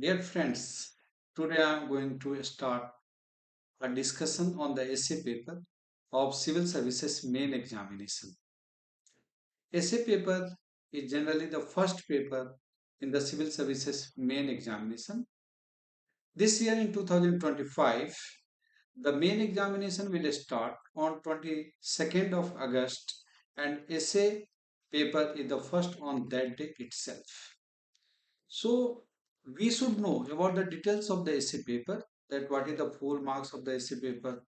Dear friends, today I am going to start a discussion on the essay paper of Civil Services main examination. Essay paper is generally the first paper in the Civil Services main examination. This year in 2025, the main examination will start on 22nd of August and essay paper is the first on that day itself. So we should know about the details of the essay paper, that what is the full marks of the essay paper,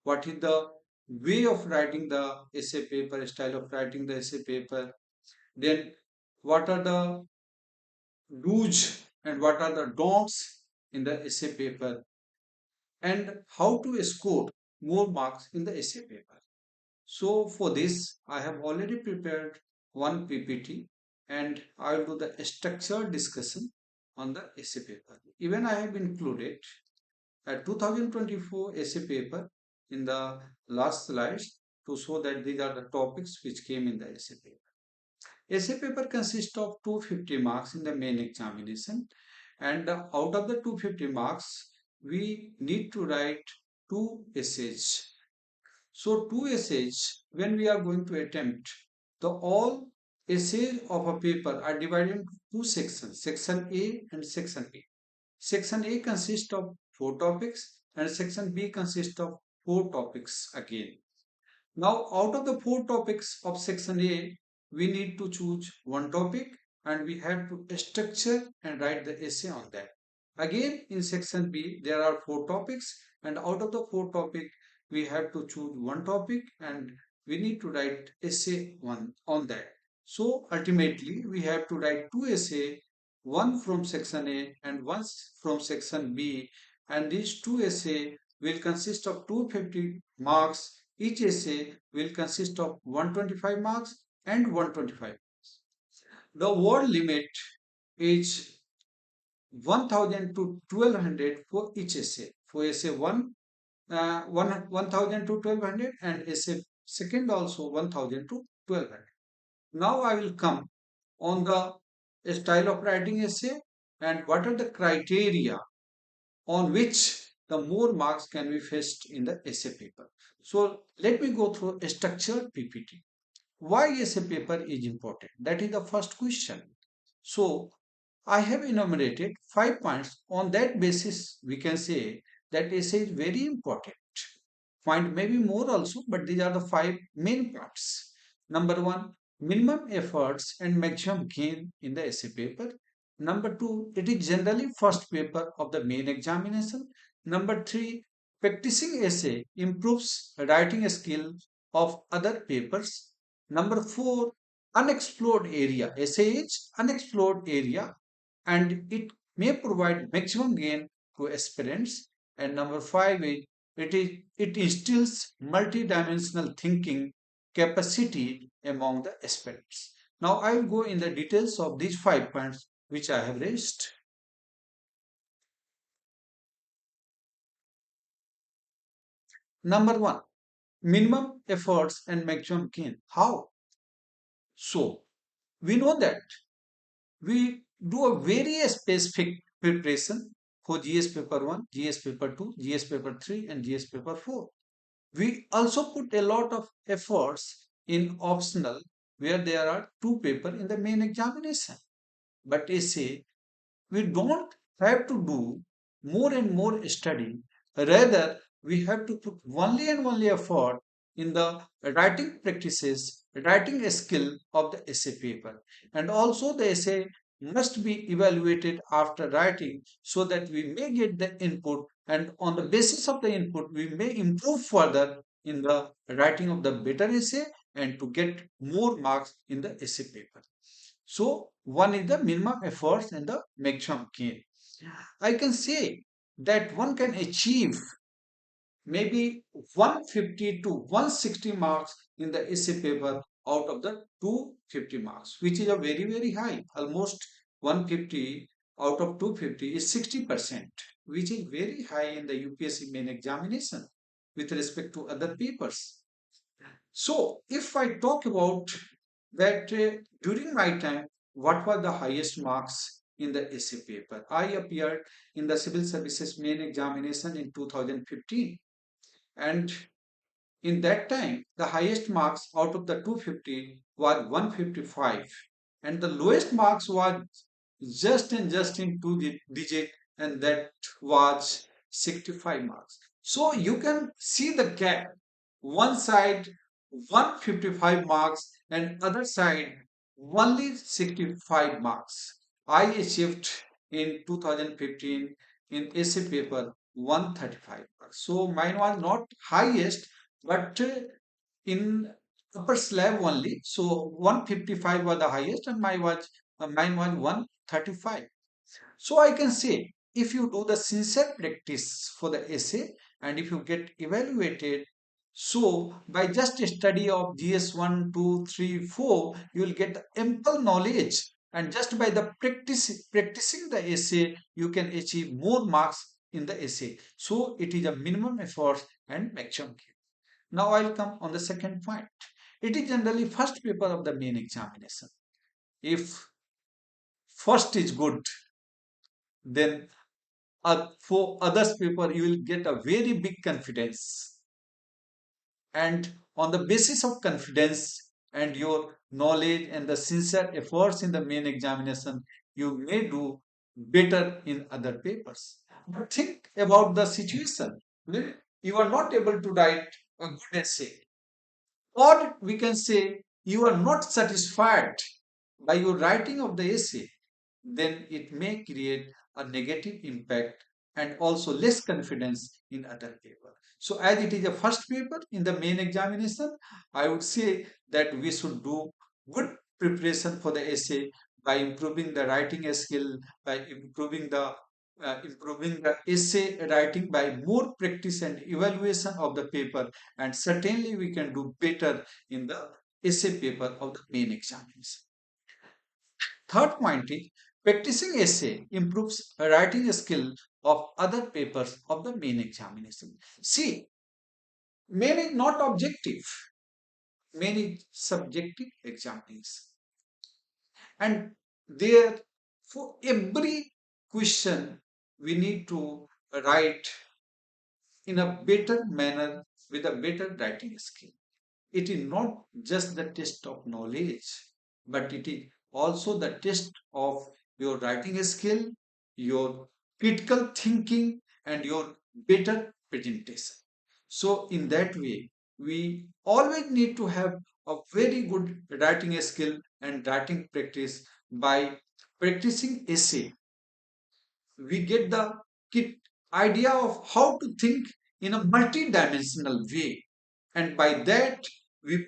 what is the way of writing the essay paper, style of writing the essay paper, then what are the do's and what are the don'ts in the essay paper, and how to score more marks in the essay paper. So for this, I have already prepared one PPT and I will do the structured discussion on the essay paper. Even I have included a 2024 essay paper in the last slides to show that these are the topics which came in the essay paper. Essay paper consists of 250 marks in the main examination, and out of the 250 marks, we need to write two essays. So two essays, when we are going to attempt, the all essays of a paper are divided into two sections, section A and section B. Section A consists of four topics and section B consists of four topics again. Now, out of the four topics of section A, we need to choose one topic and we have to structure and write the essay on that. Again, in section B, there are four topics, and out of the four topics, we have to choose one topic and we need to write essay one on that. So ultimately, we have to write two essay, one from section A and one from section B, and these two essay will consist of 250 marks. Each essay will consist of 125 marks and 125. The word limit is 1000 to 1200 for each essay. For essay 1, 1000 to 1200, and essay second also 1000 to 1200. Now I will come on the style of writing essay and what are the criteria on which the more marks can be fetched in the essay paper. So let me go through a structured PPT. Why essay paper is important? That is the first question. So I have enumerated 5 points. On that basis, we can say that essay is very important. Point maybe more also, but these are the five main parts. Number one, minimum efforts and maximum gain in the essay paper. Number two, it is generally first paper of the main examination. Number three, practicing essay improves writing skill of other papers. Number four, unexplored area. Essay is unexplored area and it may provide maximum gain to aspirants. And number five is it instills multidimensional thinking capacity among the aspirants. Now I will go in the details of these 5 points which I have raised. Number one, minimum efforts and maximum gain. How? So we know that we do a very specific preparation for GS paper 1, GS paper 2, GS paper 3 and GS paper 4. We also put a lot of efforts in optional where there are two paper in the main examination. But essay, we don't have to do more and more study. Rather, we have to put only and only effort in the writing practices, writing skill of the essay paper. And also the essay must be evaluated after writing so that we may get the input, and on the basis of the input we may improve further in the writing of the better essay and to get more marks in the essay paper. So one is the minimum efforts and the maximum gain. I can say that one can achieve maybe 150 to 160 marks in the essay paper out of the 250 marks, which is a very high. Almost 150 out of 250 is 60%, which is very high in the UPSC main examination with respect to other papers. So if I talk about that during my time, what were the highest marks in the essay paper. I appeared in the Civil Services main examination in 2015, and in that time, the highest marks out of the 250 was 155, and the lowest marks was just in digit, and that was 65 marks. So you can see the gap. One side 155 marks and other side only 65 marks. I achieved in 2015 in essay paper 135 marks. So mine was not highest, but in upper slab only. So 155 was the highest, and mine was 135. So I can say, if you do the sincere practice for the essay and if you get evaluated, so by just a study of GS 1, 2, 3, 4, you will get ample knowledge. And just by the practicing the essay, you can achieve more marks in the essay. So it is a minimum effort and maximum gain. Now I'll come on the second point. It is generally first paper of the main examination. If first is good, then for others paper you will get a very big confidence, and on the basis of confidence and your knowledge and the sincere efforts in the main examination, you may do better in other papers. But think about the situation when you are not able to write a good essay, or we can say you are not satisfied by your writing of the essay, then it may create a negative impact and also less confidence in other paper. So as it is a first paper in the main examination, I would say that we should do good preparation for the essay by improving the writing skill, by improving the essay writing by more practice and evaluation of the paper, and certainly we can do better in the essay paper of the main examination. Third point is, practicing essay improves writing skill of other papers of the main examination. See, main is not objective, main is subjective examination. And there, for every question, we need to write in a better manner with a better writing skill. It is not just the test of knowledge, but it is also the test of your writing skill, your critical thinking, and your better presentation. So, in that way, we always need to have a very good writing skill and writing practice. By practicing essay, we get the idea of how to think in a multi-dimensional way, and by that we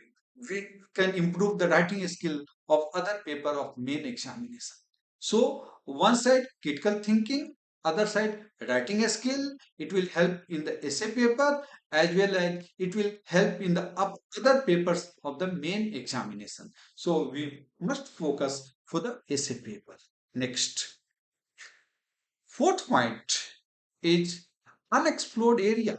can improve the writing skill of other paper of main examination. So one side critical thinking, other side writing skill. It will help in the essay paper as well as it will help in the other papers of the main examination. So we must focus for the essay paper. Next, fourth point is unexplored area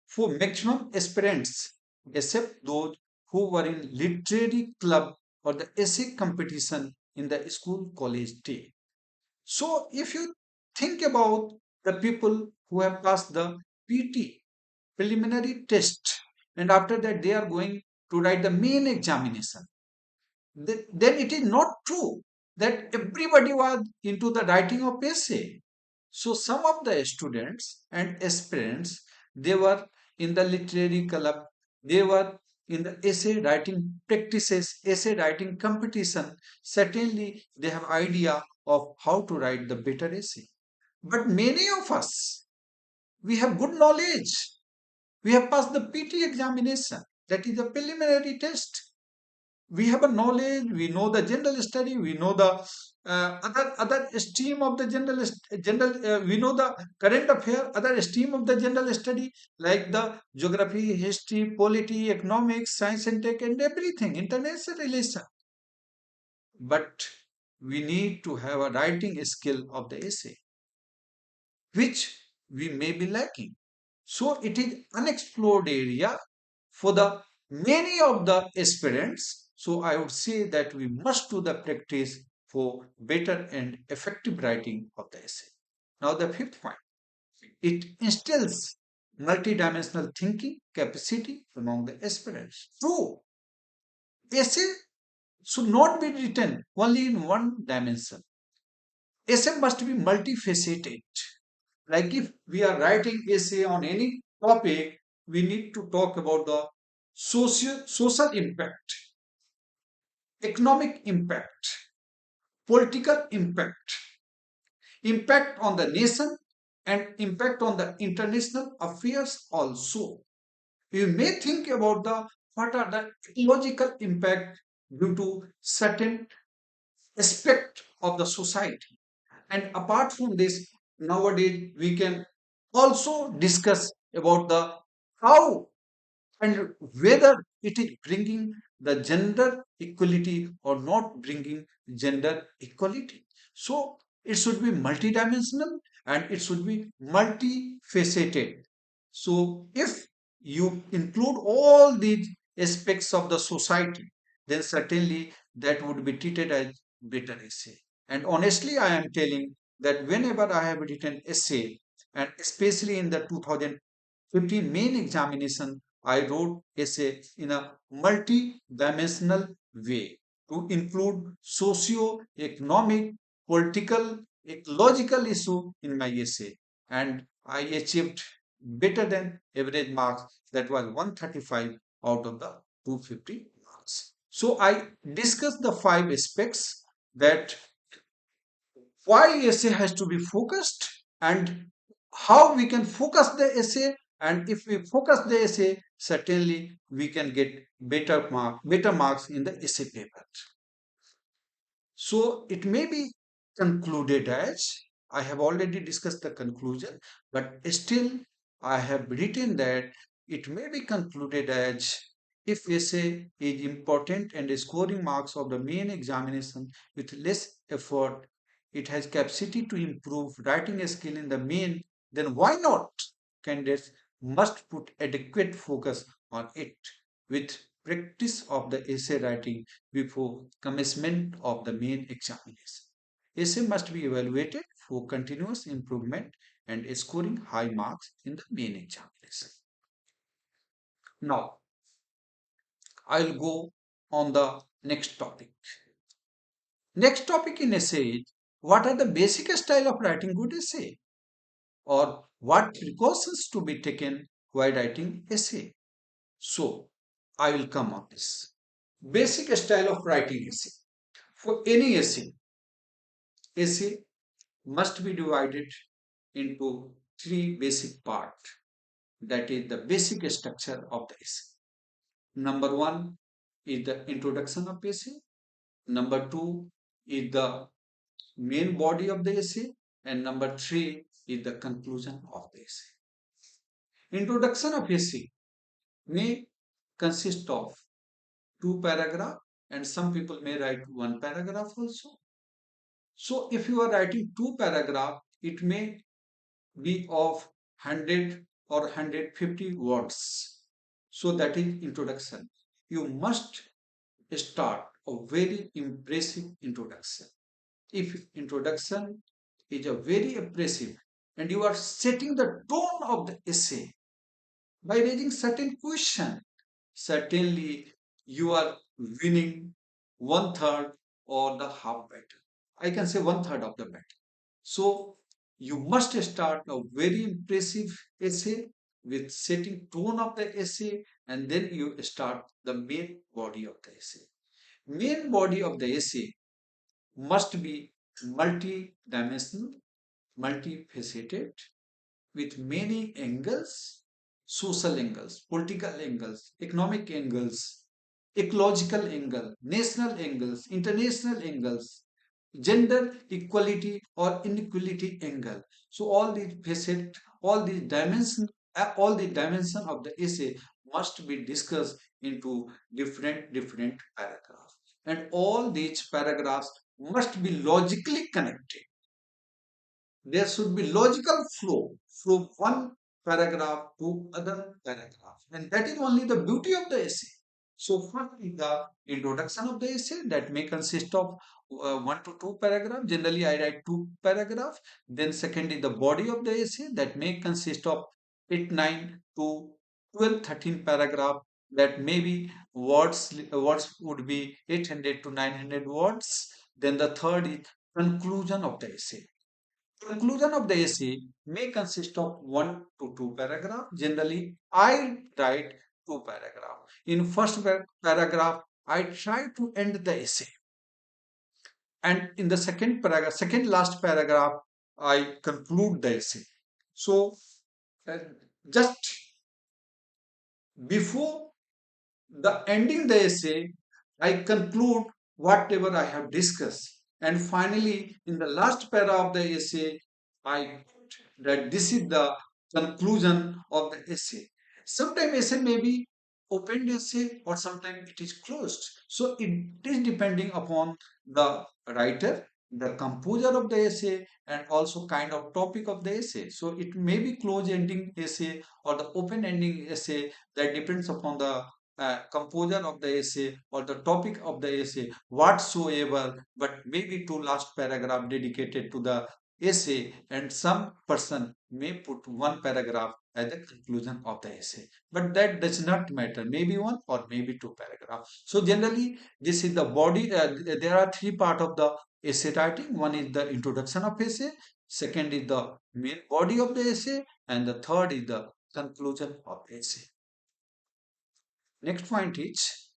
for maximum aspirants, except those who were in literary club or the essay competition in the school college day. So if you think about the people who have passed the PT, preliminary test, and after that they are going to write the main examination, then it is not true that everybody was into the writing of essay. So some of the students and aspirants, they were in the literary club, they were in the essay writing practices, essay writing competition. Certainly they have idea of how to write the better essay. But many of us, we have good knowledge. We have passed the PT examination. That is the preliminary test. We have a knowledge, we know the general study, we know the other stream of the general we know the current affair, other stream of the general study, like the geography, history, polity, economics, science and tech, and everything, international relation. But we need to have a writing skill of the essay, which we may be lacking. So it is unexplored area for the many of the aspirants. So I would say that we must do the practice for better and effective writing of the essay. Now, the fifth point, it instills multidimensional thinking capacity among the aspirants. True, essay should not be written only in one dimension. Essay must be multifaceted. Like if we are writing essay on any topic, we need to talk about the social impact, economic impact, political impact, impact on the nation, and impact on the international affairs also. You may think about the what are the ecological impact due to certain aspect of the society. And apart from this, nowadays we can also discuss about the how and whether it is bringing the gender equality or not bringing gender equality. So it should be multidimensional and it should be multifaceted. So if you include all these aspects of the society, then certainly that would be treated as better essay. And honestly, I am telling that whenever I have written essay, and especially in the 2015 main examination, I wrote essay in a multi-dimensional way to include socio-economic, political, ecological issue in my essay. And I achieved better than average marks, that was 135 out of the 250 marks. So I discussed the five aspects, that why essay has to be focused and how we can focus the essay, and if we focus the essay, certainly we can get better marks in the essay paper. So it may be concluded as, I have already discussed the conclusion, but still I have written that it may be concluded as, if essay is important and scoring marks of the main examination with less effort, it has capacity to improve writing skill in the main, then why not? Candidates must put adequate focus on it with practice of the essay writing before commencement of the main examination. Essay must be evaluated for continuous improvement and scoring high marks in the main examination. Now, I'll go on the next topic. Next topic in essay is, what are the basic style of writing good essay, or what precautions to be taken while writing essay. So, I will come on this. Basic style of writing essay. For any essay must be divided into three basic parts. That is the basic structure of the essay. Number one is the introduction of essay. Number two is the main body of the essay. And number three is the conclusion of the essay. Introduction of essay may consist of two paragraphs, and some people may write one paragraph also. So if you are writing two paragraphs, it may be of 100 or 150 words. So that is introduction. You must start a very impressive introduction. If introduction is a very impressive and you are setting the tone of the essay by raising certain question, certainly you are winning one third or the half battle. I can say one third of the battle. So you must start a very impressive essay with setting tone of the essay, and then you start the main body of the essay. Main body of the essay must be multi-dimensional, multifaceted, with many angles, social angles, political angles, economic angles, ecological angle, national angles, international angles, gender equality or inequality angle. So all the dimension of the essay must be discussed into different paragraphs. And all these paragraphs must be logically connected. There should be logical flow from one paragraph to other paragraph. And that is only the beauty of the essay. So first is the introduction of the essay that may consist of 1 to 2 paragraphs. Generally, I write 2 paragraphs. Then second is the body of the essay that may consist of 8, 9 to 12, 13 paragraph. That maybe words would be 800 to 900 words. Then the third is conclusion of the essay. Conclusion of the essay may consist of 1 to 2 paragraphs. Generally, I write 2 paragraphs. In first paragraph, I try to end the essay, and in the second paragraph, second last paragraph, I conclude the essay. So, uh, just before the ending the essay, I conclude whatever I have discussed. And finally, in the last paragraph of the essay, I put that this is the conclusion of the essay. Sometimes essay may be opened essay or sometimes it is closed. So it is depending upon the writer, the composer of the essay, and also kind of topic of the essay. So it may be close ending essay or the open ending essay, that depends upon the composer of the essay or the topic of the essay whatsoever, but maybe two last paragraph dedicated to the essay, and some person may put 1 paragraph as the conclusion of the essay, but that does not matter, maybe 1 or maybe 2 paragraphs. So generally this is the body. There are three part of the essay writing. One is the introduction of essay, second is the main body of the essay, and the third is the conclusion of the essay. Next point is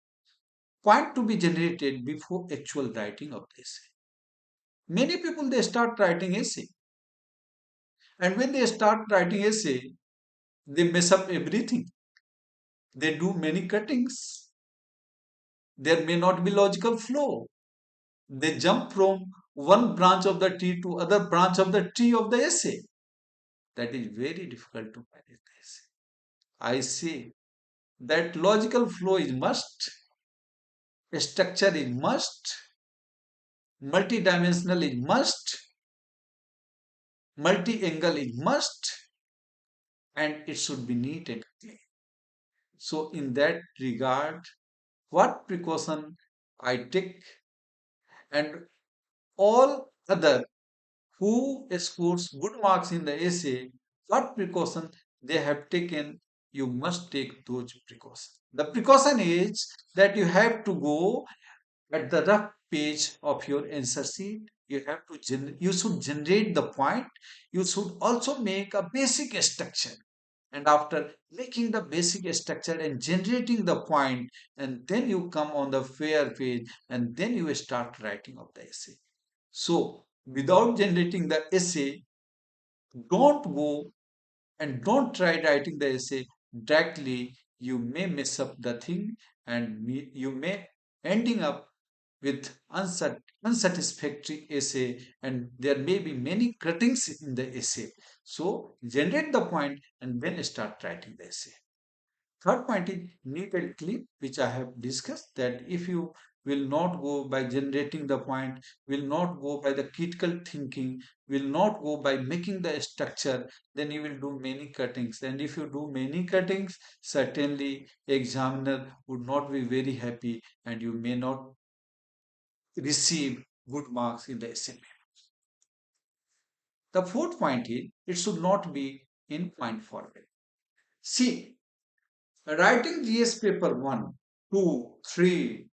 point to be generated before actual writing of the essay. Many people, they start writing essay, and when they start writing essay, they mess up everything. They do many cuttings. There may not be logical flow. They jump from one branch of the tree to other branch of the tree of the essay. That is very difficult to manage the essay. I say that logical flow is must, structure is must, multidimensional is must, multi-angle is must, and it should be neat and clean. So in that regard, what precaution I take, and all other who scores good marks in the essay, what precaution they have taken, you must take those precautions. The precaution is that you have to go at the rough page of your answer sheet. You have to you should generate the point. You should also make a basic structure, and after making the basic structure and generating the point, and then you come on the fair page, and then you start writing of the essay. So without generating the essay, don't go and don't try writing the essay directly. You may mess up the thing, and you may ending up with unsatisfactory essay, and there may be many cuttings in the essay. So generate the point and then start writing the essay. Third point is neat and clean, which I have discussed, that if you will not go by generating the point, will not go by the critical thinking, will not go by making the structure, then you will do many cuttings. And if you do many cuttings, certainly examiner would not be very happy, and you may not receive good marks in the essay. The fourth point is it should not be in point format. See, writing GS paper 1, 2, 3,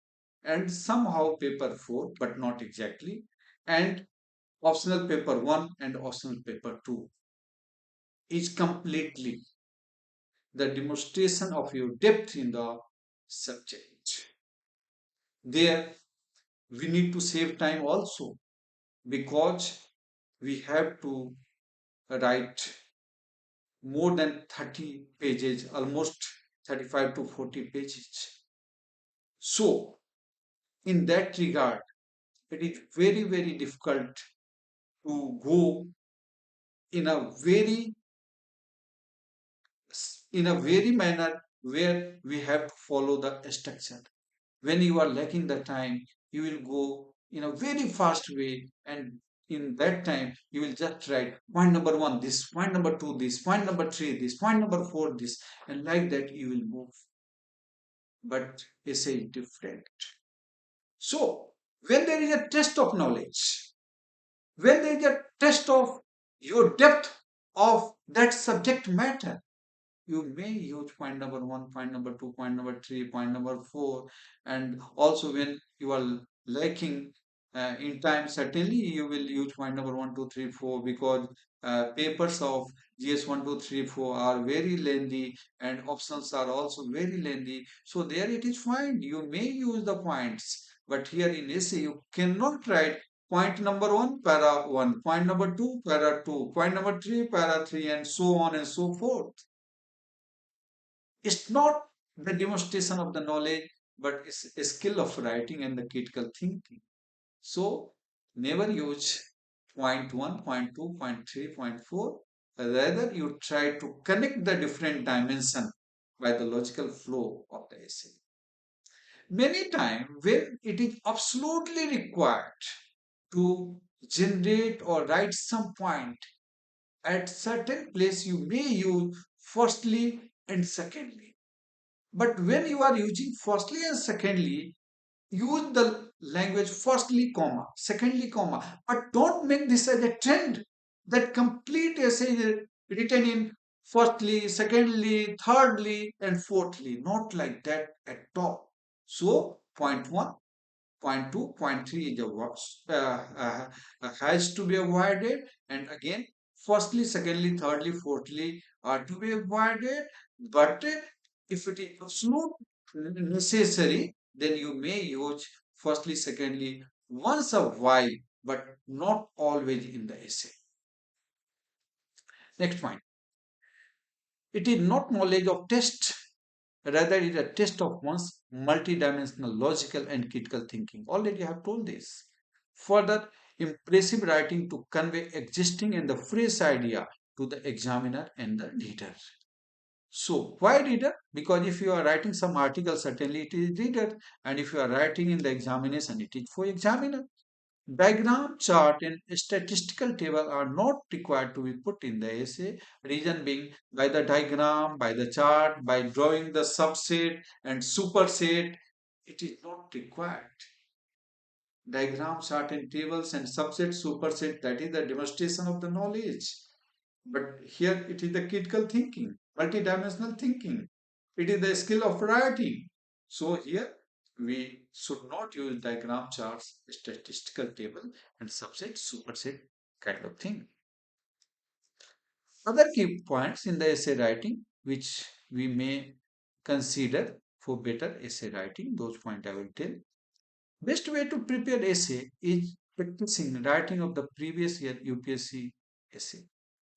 and somehow paper 4, but not exactly, and optional paper 1 and optional paper 2 is completely the demonstration of your depth in the subject. There, we need to save time also, because we have to write more than 30 pages, almost 35 to 40 pages. So, in that regard, it is very, very difficult to go in a very manner where we have to follow the structure. When you are lacking the time, you will go in a very fast way, and in that time you will just write point number 1 this, point number 2 this, point number 3 this, point number 4 this, and like that you will move. but essay is different. So, when there is a test of knowledge, when there is a test of your depth of that subject matter, you may use point number one, point number two, point number three, point number four, and also when you are lacking in time, certainly you will use point number one, two, three, four, because papers of GS 1, 2, 3, 4 are very lengthy and options are also very lengthy. So there it is fine. You may use the points, but here in essay you cannot write point number one, para one, point number two, para two, point number three, para three, and so on and so forth. It's not the demonstration of the knowledge, but it's a skill of writing and the critical thinking. So never use point one, point two, point three, point four. Rather, you try to connect the different dimension by the logical flow of the essay. Many times, when it is absolutely required to generate or write some point at certain place, you may use firstly and secondly. But when you are using firstly and secondly, use the language firstly, comma, secondly, comma. But don't make this as a trend that complete essay is written in firstly, secondly, thirdly, and fourthly. Not like that at all. So, point one, point two, point three is a has to be avoided, and again, firstly, secondly, thirdly, fourthly are to be avoided. But if it is absolute necessary, then you may use firstly, secondly, once a while, but not always in the essay. Next point. It is not knowledge of test, rather it is a test of one's multidimensional logical and critical thinking. Already I have told this. Further, impressive writing to convey existing and the fresh idea to the examiner and the reader. So, why reader? Because if you are writing some article, certainly it is reader, and if you are writing in the examination, it is for examiner. Diagram, chart, and statistical table are not required to be put in the essay. Reason being, by the diagram, by the chart, by drawing the subset and superset, it is not required. Diagram, chart, and tables and subset, superset, that is the demonstration of the knowledge. But here it is the critical thinking, multidimensional thinking. It is the skill of writing. So here we should not use diagram charts, statistical table, and subset, superset kind of thing. Other key points in the essay writing, which we may consider for better essay writing, those points I will tell. Best way to prepare essay is practicing writing of the previous year UPSC essay.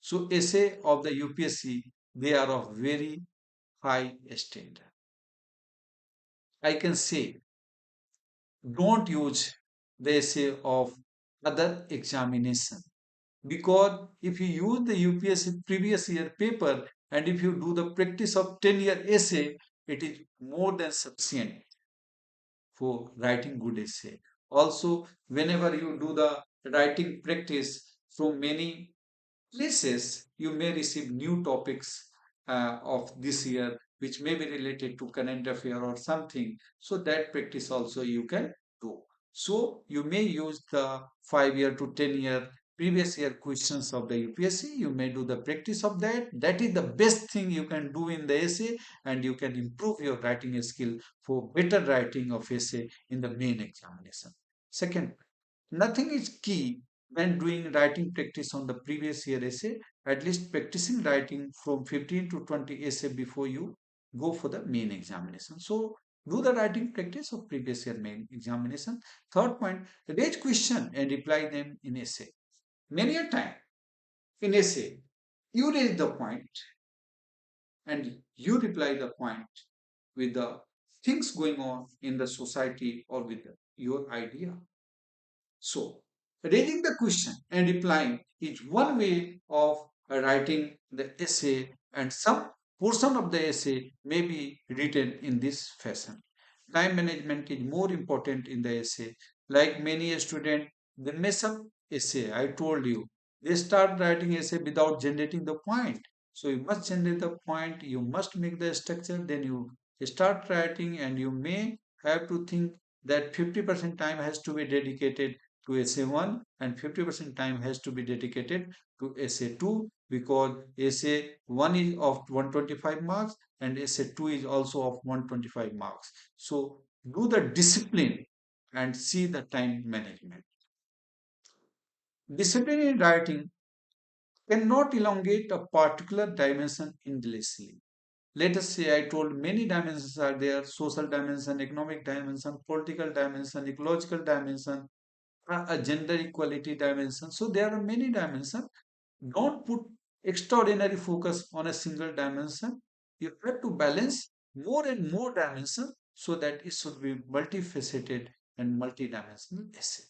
So essay of the UPSC, they are of very high standard. I can say don't use the essay of other examination, because if you use the UPSC previous year paper and if you do the practice of 10-year essay, it is more than sufficient for writing good essay. Also, whenever you do the writing practice from many places, you may receive new topics of this year which may be related to current affair or something. So that practice also you can do. So you may use the 5-year to 10-year previous year questions of the UPSC. You may do the practice of that. That is the best thing you can do in the essay, and you can improve your writing skill for better writing of essay in the main examination. Second, nothing is key when doing writing practice on the previous year essay. At least practicing writing from 15 to 20 essay before you go for the main examination. So do the writing practice of previous year main examination. Third point, raise question and reply them in essay. Many a time in essay, you raise the point and you reply the point with the things going on in the society or with your idea. So, raising the question and replying is one way of writing the essay, and some portion of the essay may be written in this fashion. Time management is more important in the essay. Like many students, they mess up essay. I told you, they start writing essay without generating the point. So you must generate the point, you must make the structure, then you start writing, and you may have to think that 50% time has to be dedicated to essay 1 and 50% time has to be dedicated to essay 2, because essay 1 is of 125 marks and essay 2 is also of 125 marks. So do the discipline and see the time management. Discipline in writing cannot elongate a particular dimension endlessly. Let us say I told many dimensions are there: social dimension, economic dimension, political dimension, ecological dimension, a gender equality dimension. So there are many dimensions. Don't put extraordinary focus on a single dimension. You have to balance more and more dimensions so that it should be multifaceted and multidimensional essay.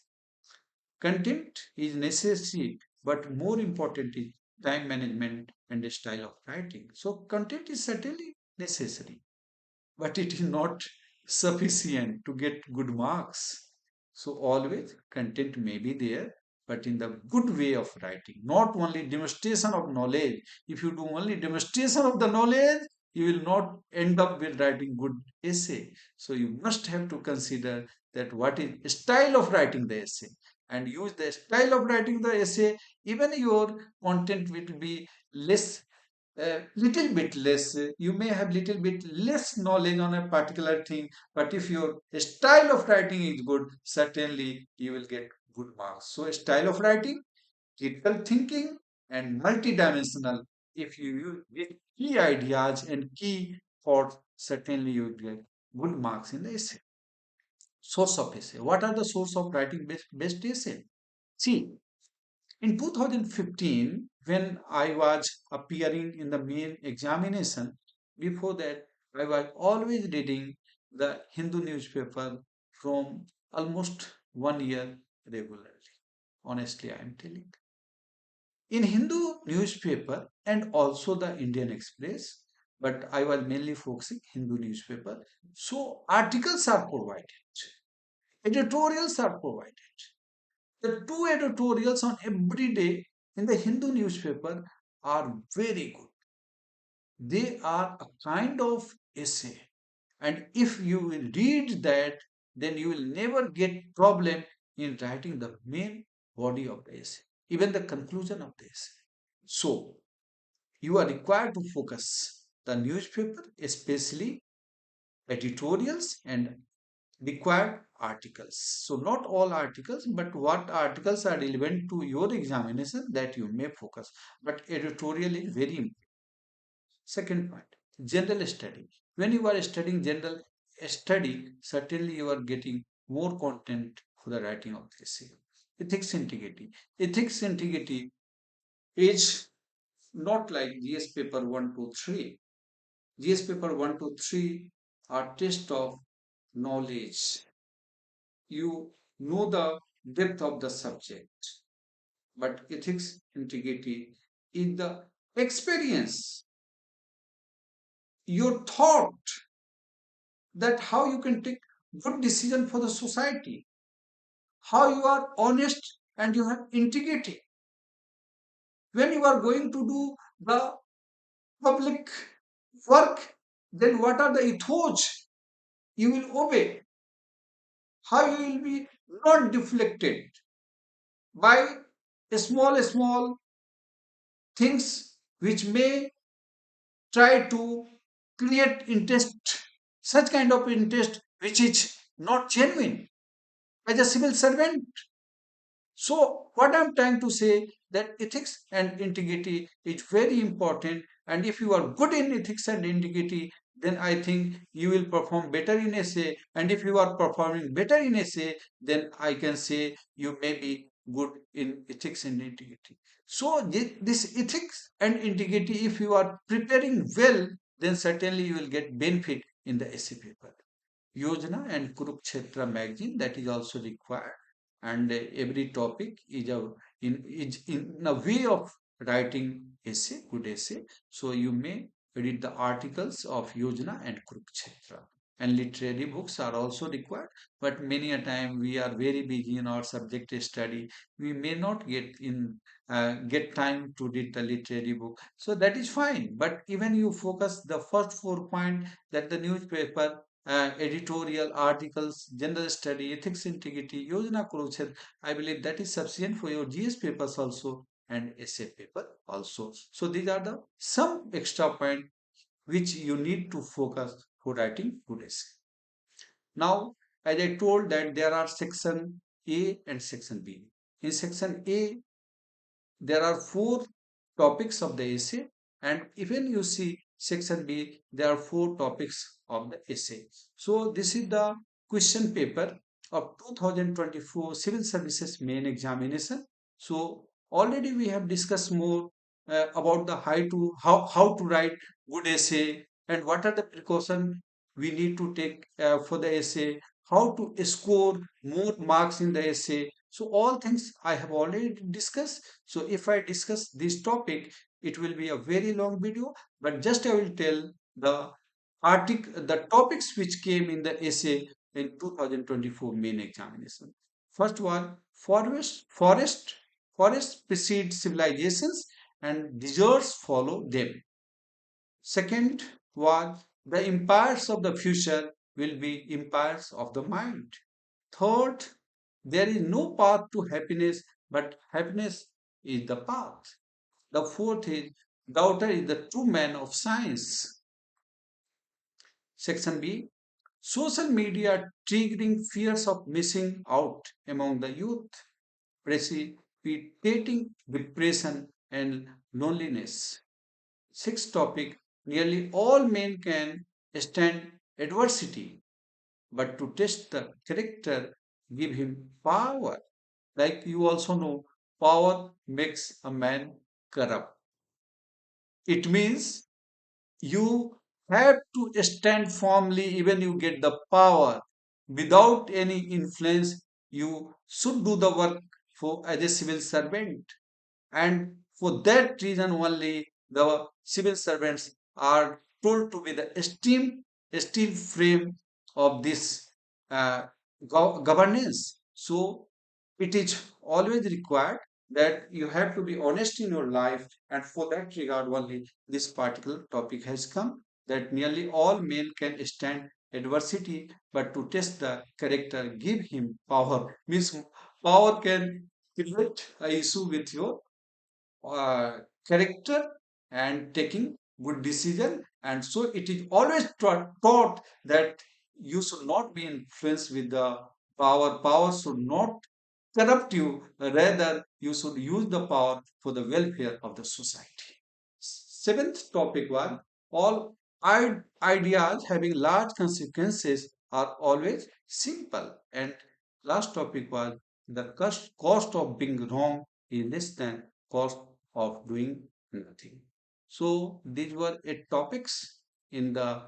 Content is necessary, but more important is time management and the style of writing. So content is certainly necessary, but it is not sufficient to get good marks. So always content may be there, but in the good way of writing, not only demonstration of knowledge. If you do only demonstration of the knowledge, you will not end up with writing good essay. So you must have to consider that what is style of writing the essay, and use the style of writing the essay. Even your content will be less, little bit less, you may have little bit less knowledge on a particular thing, but if your style of writing is good, certainly you will get good marks. So style of writing, critical thinking, and multidimensional. If you use with key ideas and key thoughts, certainly you will get good marks in the essay. Source of essay: what are the source of writing best essay? See, in 2015, when I was appearing in the main examination, before that, I was always reading the Hindu newspaper from almost 1 year regularly. Honestly, I am telling. In Hindu newspaper and also the Indian Express, but I was mainly focusing Hindu newspaper. So articles are provided, editorials are provided. The two editorials on every day in the Hindu newspaper are very good. They are a kind of essay. And if you will read that, then you will never get problem in writing the main body of the essay, even the conclusion of the essay. So you are required to focus the newspaper, especially editorials and required articles. So not all articles, but what articles are relevant to your examination, that you may focus. But editorial is very important. Second point, general study. When you are studying general study, certainly you are getting more content for the writing of the essay. Ethics integrity. Ethics integrity is not like GS paper 1, 2, 3. GS paper 1, 2, 3 are test of knowledge. You know the depth of the subject, but ethics integrity is the experience, your thought, that how you can take good decision for the society, how you are honest and you have integrity. When you are going to do the public work, then what are the ethos you will obey, how you will be not deflected by small things which may try to create interest, such kind of interest which is not genuine as a civil servant. So what I'm trying to say, that ethics and integrity is very important, and if you are good in ethics and integrity, then I think you will perform better in essay, and if you are performing better in essay, then I can say you may be good in ethics and integrity. So this ethics and integrity, if you are preparing well, then certainly you will get benefit in the essay paper. Yojana and Kurukshetra magazine, that is also required, and every topic is in a way of writing essay, good essay. So you may read the articles of Yojana and Kurukshetra. and literary books are also required, but many a time we are very busy in our subject study, we may not get time to read the literary book, so that is fine. But even you focus the first 4 point, that the newspaper, editorial articles, general study, ethics, integrity, yojana kurukshet, I believe that is sufficient for your GS papers also and essay paper also. So these are the some extra point which you need to focus for writing good essay. Now, as I told that there are section A and section B. In section A, there are four topics of the essay, and even you see section B, there are four topics of the essay. So this is the question paper of 2024 Civil Services main examination. So already we have discussed more about the how to write good essay and what are the precautions we need to take for the essay, how to score more marks in the essay. So all things I have already discussed. So if I discuss this topic, it will be a very long video, but just I will tell the topics which came in the essay in 2024 main examination. First one, forests precede civilizations and deserts follow them. Second was the empires of the future will be empires of the mind. Third, there is no path to happiness, but happiness is the path. The fourth is doubter is the true man of science. Section B, social media triggering fears of missing out among the youth, precipitating depression and loneliness. Sixth topic, nearly all men can stand adversity, but to test the character, give him power. Like you also know, power makes a man corrupt. It means you have to stand firmly even you get the power. Without any influence, you should do the work for as a civil servant. And for that reason only, the civil servants are told to be the steel frame of this uh, governance. So it is always required that you have to be honest in your life, and for that regard only this particular topic has come, that nearly all men can stand adversity, but to test the character, give him power. Means power can create a issue with your uh, character and taking good decision, and so it is always taught that you should not be influenced with the power should not corrupt you, rather you should use the power for the welfare of the society. Seventh topic was all ideas having large consequences are always simple. And last topic was the cost of being wrong is less than cost of doing nothing. So these were 8 topics in the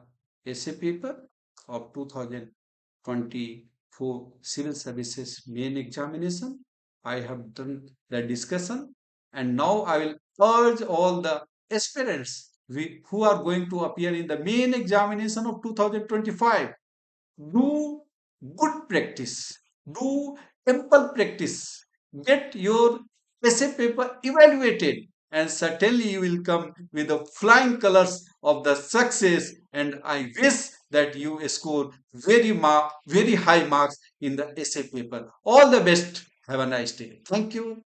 essay paper of 2024 Civil Services main examination. I have done the discussion, and now I will urge all the aspirants who are going to appear in the main examination of 2025, do good practice, do ample practice, get your essay paper evaluated, and certainly you will come with the flying colors of the success. And I wish that you score very high marks in the essay paper. All the best. Have a nice day. Thank you.